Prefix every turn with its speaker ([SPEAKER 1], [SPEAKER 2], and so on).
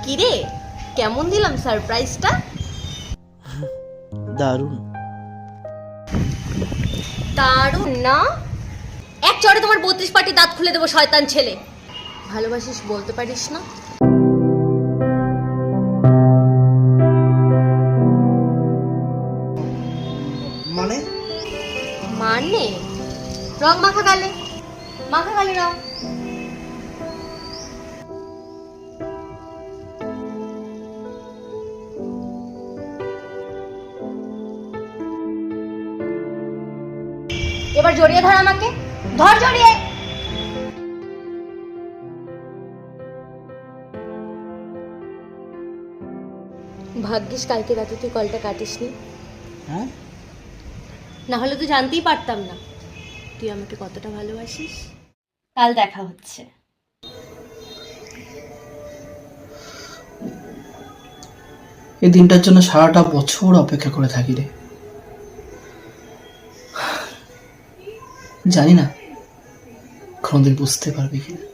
[SPEAKER 1] কিরে, কেমন দিলাম সারপ্রাইজটা?
[SPEAKER 2] দারুণ।
[SPEAKER 1] দারুণ না? এক চড়ে তোমার 32 পাটি দাঁত খুলে দেবো শয়তান ছেলে। ভালোবাসিস বলতে পারিস না?
[SPEAKER 2] মানে
[SPEAKER 1] মানে রং মাখা গালে, মাখা গালে রং। এবার জড়িয়ে ধর আমাকে, ধর জড়িয়ে। ভাগ্যিস কালকে রাতে তুই কলটা কাটিসনি,
[SPEAKER 2] হ্যাঁ,
[SPEAKER 1] না হলে তো জানতেই পারতাম না তুই আমাকে কতটা ভালোবাসিস। কাল দেখা হচ্ছে।
[SPEAKER 2] এই দিনটার জন্য সারাটা বছর অপেক্ষা করে থাকি রে। জানি না কোনদিন বুঝতে পারবি কিনা।